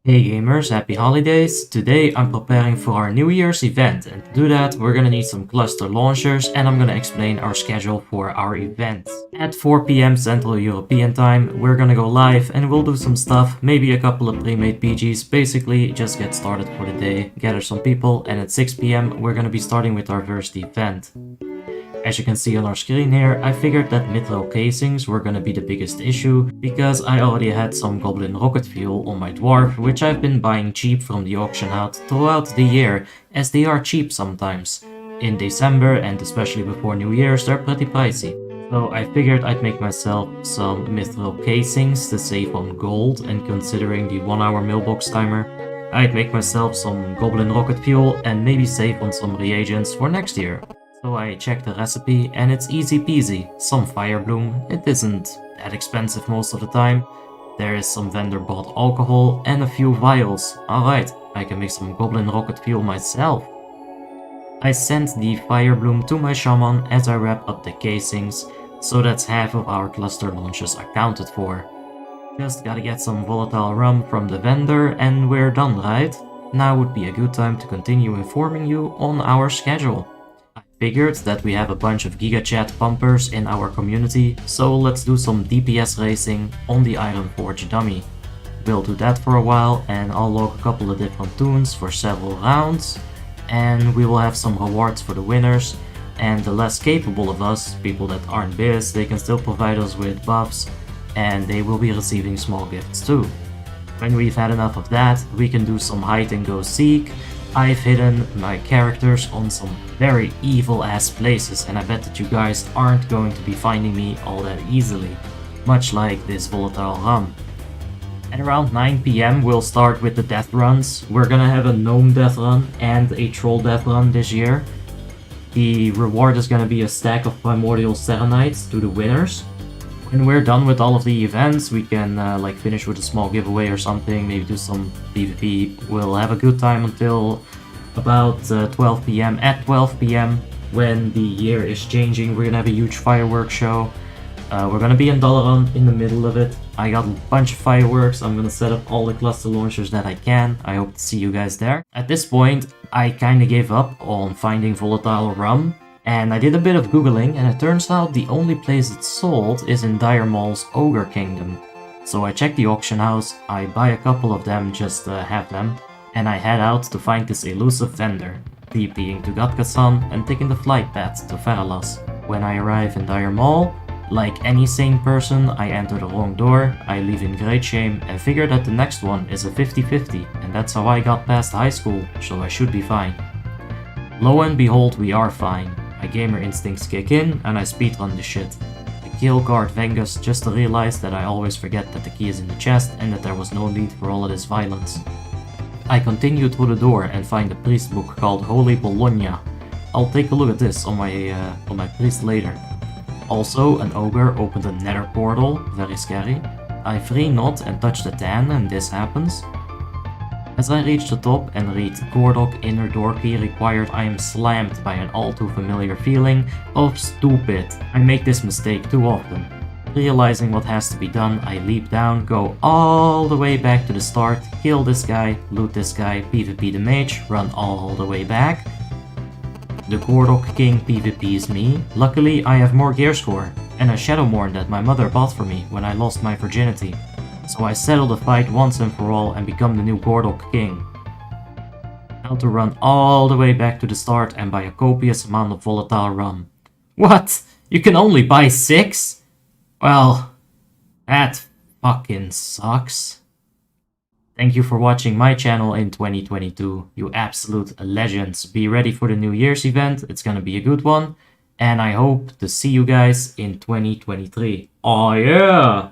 Hey gamers, happy holidays! Today I'm preparing for our New Year's event, and to do that we're gonna need some cluster launchers and I'm gonna explain our schedule for our event. At 4 PM Central European time we're gonna go live and we'll do some stuff, maybe a couple of pre-made PGs, basically just get started for the day, gather some people, and at 6 PM we're gonna be starting with our first event. As you can see on our screen here, I figured that mithril casings were gonna be the biggest issue, because I already had some goblin rocket fuel on my dwarf, which I've been buying cheap from the auction house throughout the year, as they are cheap sometimes. In December and especially before New Year's they're pretty pricey. So I figured I'd make myself some mithril casings to save on gold, and considering the 1 hour mailbox timer, I'd make myself some goblin rocket fuel and maybe save on some reagents for next year. So I checked the recipe and it's easy peasy. Some fire bloom, it isn't that expensive most of the time. There is some vendor bought alcohol and a few vials. Alright, I can make some goblin rocket fuel myself. I sent the fire bloom to my shaman as I wrap up the casings, so that's half of our cluster launches accounted for. Just gotta get some volatile rum from the vendor and we're done, right? Now would be a good time to continue informing you on our schedule. Figured that we have a bunch of GigaChat pumpers in our community, so let's do some DPS racing on the Ironforge dummy. We'll do that for a while and I'll log a couple of different tunes for several rounds, and we will have some rewards for the winners, and the less capable of us, people that aren't biz, they can still provide us with buffs and they will be receiving small gifts too. When we've had enough of that, we can do some hide and go seek. I've hidden my characters on some very evil ass places, and I bet that you guys aren't going to be finding me all that easily, much like this volatile rum. At around 9 PM we'll start with the death runs. We're gonna have a gnome death run and a troll death run this year. The reward is gonna be a stack of primordial serenites to the winners. When we're done with all of the events, we can like finish with a small giveaway or something, maybe do some PvP. We'll have a good time until about 12 PM. At 12 PM, when the year is changing, we're gonna have a huge fireworks show. We're gonna be in Dalaran in the middle of it. I got a bunch of fireworks. I'm gonna set up all the cluster launchers that I can. I hope to see you guys there. At this point, I kinda gave up on finding volatile rum. And I did a bit of googling, and it turns out the only place it's sold is in Dire Mall's Ogre Kingdom. So I checked the auction house, I buy a couple of them just to have them, and I head out to find this elusive vendor, TPing to Gatkasan and taking the flight path to Feralas. When I arrive in Dire Mall, like any sane person, I enter the wrong door, I leave in great shame and figure that the next one is a 50-50, and that's how I got past high school, so I should be fine. Lo and behold, we are fine. My gamer instincts kick in and I speedrun the shit. I kill guard Vengus just to realize that I always forget that the key is in the chest and that there was no need for all of this violence. I continue through the door and find a priest book called Holy Bologna. I'll take a look at this on my priest later. Also, an ogre opened a nether portal, very scary. I free Nod and touch the tan and this happens. As I reach the top and read Gordok inner door key required, I am slammed by an all too familiar feeling of stupid. I make this mistake too often. Realizing what has to be done, I leap down, go all the way back to the start, kill this guy, loot this guy, PvP the mage, run all the way back. The Gordok King PvPs me. Luckily I have more gear score, and a Shadowmourne that my mother bought for me when I lost my virginity. So I settle the fight once and for all and become the new Gordok King. Now to run all the way back to the start and buy a copious amount of volatile rum. What? You can only buy 6? Well, that fucking sucks. Thank you for watching my channel in 2022, you absolute legends. Be ready for the New Year's event, it's gonna be a good one. And I hope to see you guys in 2023. Oh yeah!